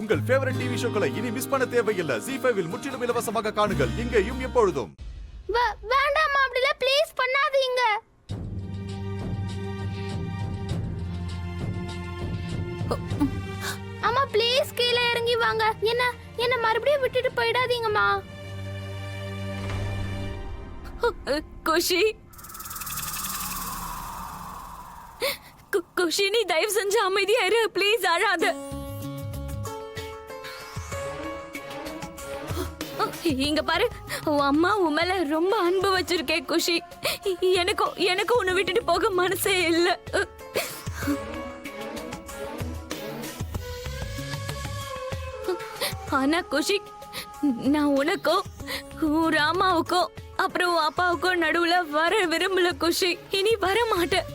உங்கள் favourite TV ஷோக்களை இனி miss பண்ண தேவையில்லை. ஜீ5 இல் முற்றிலும் இலவசமாக காணுங்கள். இங்கேயும் எப்பொழுதும். வேண்டாம் அப்படில ப்ளீஸ் பண்ணாதீங்க. அம்மா ப்ளீஸ் கீழே இறங்கி வாங்க. என்ன மறுபடியும் விட்டுட்டு போயிடாதீங்கம்மா. குஷி குஷி, நீ தயவு செஞ்சு அமைதியா இரு ப்ளீஸ், அழாத. இங்க பாரு, உன் அம்மா உன் மேல ரொம்ப அன்பு வச்சிருக்கே குஷி. எனக்கும் உன்னை விட்டுட்டு போக மனசே இல்ல. ஆனா குஷி, நான் உனக்கோ உன் ராமாவுக்கோ அப்புறம் உன் அப்பாவுக்கோ நடுவுல வர விரும்பல குஷி. இனி வர மாட்டேன்.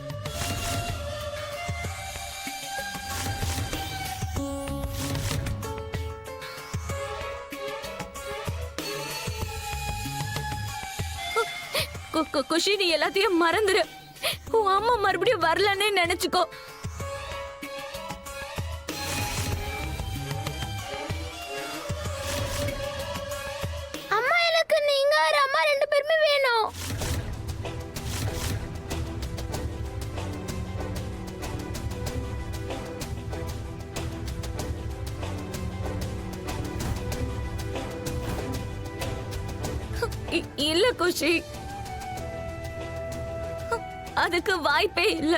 குஷி, நீ எல்லாத்தையும் மறந்துரு. உன் அம்மா மறுபடியும் வரலன்னு நினைச்சுக்கோ. அம்மா எனக்கு நீங்க அம்மா ரெண்டு பேருமே வேணும். இல்ல குஷி, அதுக்கு வாய்ப்பே இல்ல.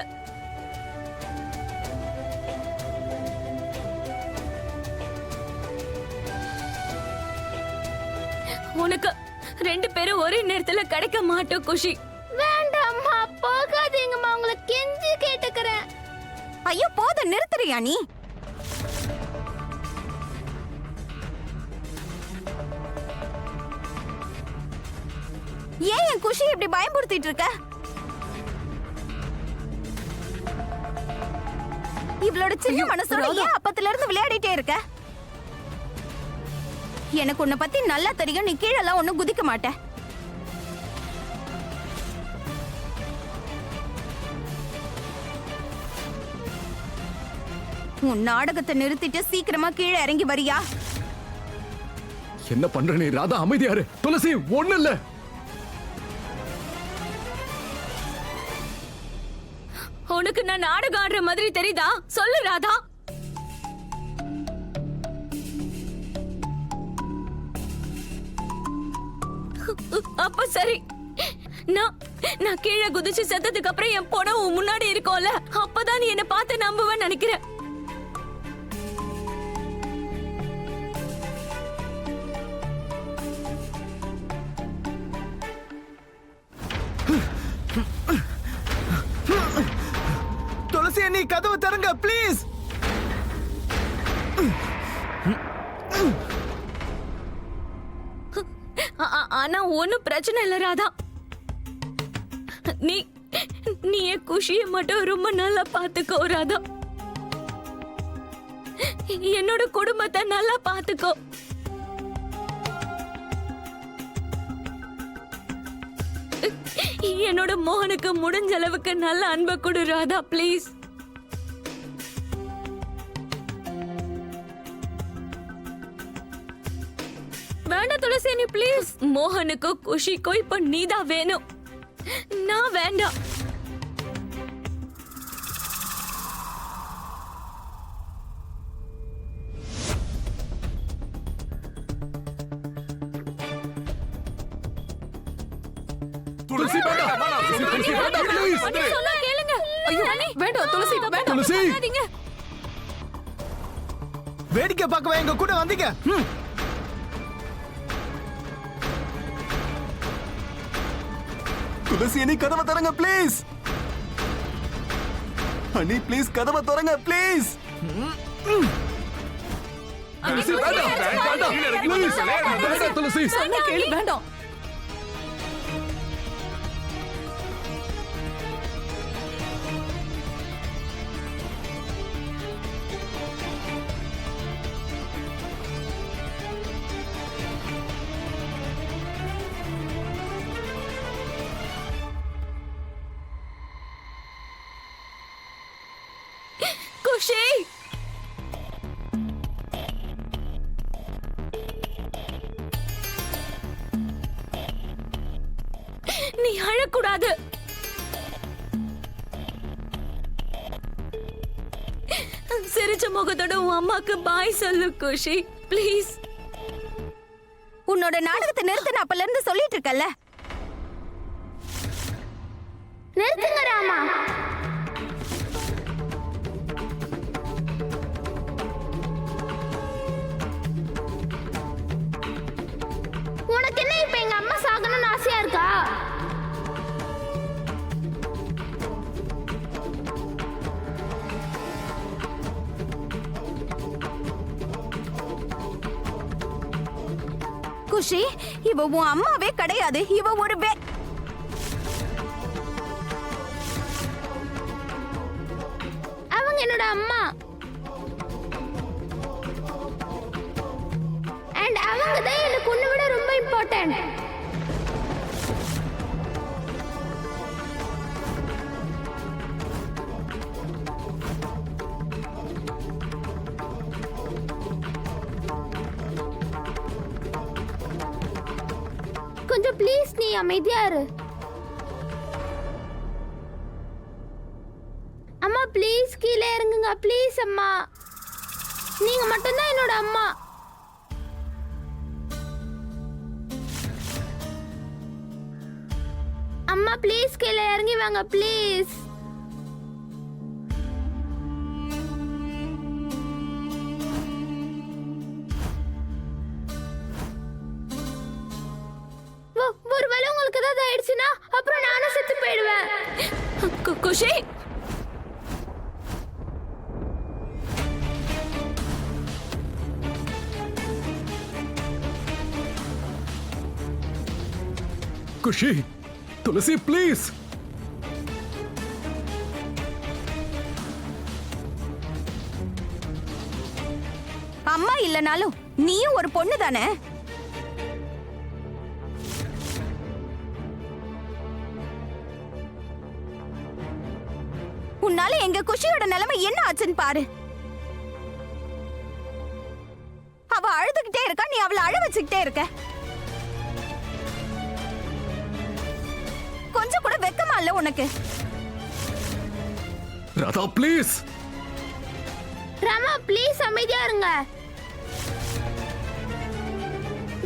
உனக்கு ரெண்டு பேரும் ஒரே நேரத்துல கிடைக்க மாட்டோம் குஷி. வேண்டாம்மா போகாதீங்கம்மா, உங்களை கெஞ்சி கேட்டுக்கிறேன். ஐயோ போத நிறுத்துறியா நீ? ஏன் என் குஷி இப்படி பயமுறுத்திட்டு இருக்க? இவளோட சின்ன மனசோட ஏன் அப்பத்துல இருந்து விளையாடிட்டே இருக்க? எனக்கு உன்னை பத்தி நல்லா தெரியும். நீ கீழெல்லாம் ஒண்ணும் குதிக்க மாட்ட. உன் நாடகத்தை நிறுத்திட்டு சீக்கிரமா கீழே இறங்கி வரியா? என்ன பண்ற நீ? ராதா அமைதியாரு. துளசி ஒண்ணு இல்ல. உனக்கு நான் நாடகம் ஆடுற மாதிரி தெரியுதா? சொல்லு ராதா. அப்ப சரி, நான் கீழே குதிச்சு செத்ததுக்கு அப்புறம் என் பொண்ணு முன்னாடி இருக்கோம்ல, அப்பதான் நீ என்ன பார்த்து நம்புவேன்னு நினைக்கிறேன். துளசி, நீ கதவு திறங்க ப்ளீஸ். ஆனா ஒண்ணும் பிரச்சனை இல்ல ராதா. நீ என் குஷியை மட்டும் ரொம்ப நல்லா பாத்துக்கோ ராதா. என்னோட குடும்பத்தை நல்லா பாத்துக்கோ. என்னோட மோகனுக்கு முடிஞ்ச அளவுக்கு நல்ல அன்பை கொடு ராதா ப்ளீஸ். வேண்டாம் துளசி, நீ ப்ளீஸ். மோகனுக்கு குஷிக்கோ இப்ப நீதான் வேணும், நான் வேண்டாம். துளசி வேண்டாம். துளசி வேண்டாம் ப்ளீஸ். சொல்ல கேளுங்க. ஐயோ வேண்டாம் துளசி, வேண்டாம் துளசி. வேடிக்கை பார்க்கவே எங்க கூட வந்தீங்க. துளசி, நீ கதவை திறங்க ப்ளீஸ். அண்ணி ப்ளீஸ் கதவை திறங்க ப்ளீஸ். துளசி வேண்டாம். வேண்டாம் ப்ளீஸ். வேண்டாம் துளசி. சொன்ன கேளு, வேண்டாம். குஷி, நீ அழக்கூடாது. சிரிச்ச முகத்தோட உன் அம்மாக்கு பாய் சொல்லு குஷி ப்ளீஸ். உன்னோட நாடகத்தை நிறுத்து, நான் அப்பல இருந்து சொல்லிட்டு இருக்கல. நிறுத்துங்க ராமா. உனக்கு என்ன இப்ப எங்க அம்மா சாகணும்னு ஆசையா இருக்கா? குஷி, இவ உன் அம்மாவே கிடையாது. இவ ஒரு அவங்க என்னோட அம்மா. அண்ட் அவங்க தான் எனக்கு உன்னை விட ரொம்ப இம்பார்ட்டன்ட். கொஞ்சம் ப்ளீஸ் நீ அமைதியா இரு. அம்மா ப்ளீஸ் கீழே இறங்குங்க ப்ளீஸ். அம்மா நீங்க மட்டும்தான் என்னோட அம்மா. அம்மா ப்ளீஸ் கீழே இறங்கி வாங்க ப்ளீஸ். ஒருவேளை உங்களுக்கு ஏதாவது ஆயிடுச்சுன்னா அப்புறம் நானும் செத்து போயிடுவேன். குஷி குஷி, துளசி ப்ளீஸ். அம்மா இல்லனாலும் நீயும் ஒரு பொண்ணு தானே. உன்னால எங்க குஷியோட நிலைமை என்ன ஆச்சுன்னு பாரு. அவ அழுதுகிட்டே இருக்கா, நீ அவளை அழ வச்சுக்கிட்டே இருக்க. கொஞ்சம் கூட வெக்கமா இல்ல உனக்கு? ராதா ப்ளீஸ். ராமா ப்ளீஸ் அமைதியா இருங்க.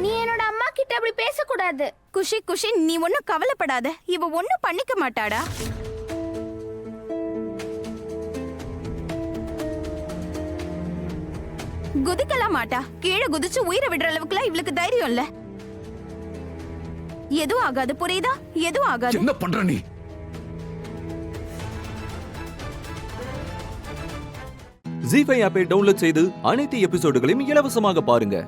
நீ என்னோட அம்மா கிட்ட அப்படி பேசக்கூடாது. குஷி குஷி, நீ ஒன்னும் கவலைப்படாத. இவ ஒன்னும் பண்ணிக்க மாட்டாடா. குதிக்கலாம் மாட்டா. கீழே குதிச்சு உயிரை விடுற அளவுக்குலாம் இவளுக்கு தைரியம் இல்ல. எதுவும் ஆகாது, புரியுதா? எதுவும் ஆகாது. என்ன பண்ற நீ? ஜீ5 ஆப்பை டவுன்லோட் செய்து அனைத்து எபிசோடுகளையும் இலவசமாக பாருங்க.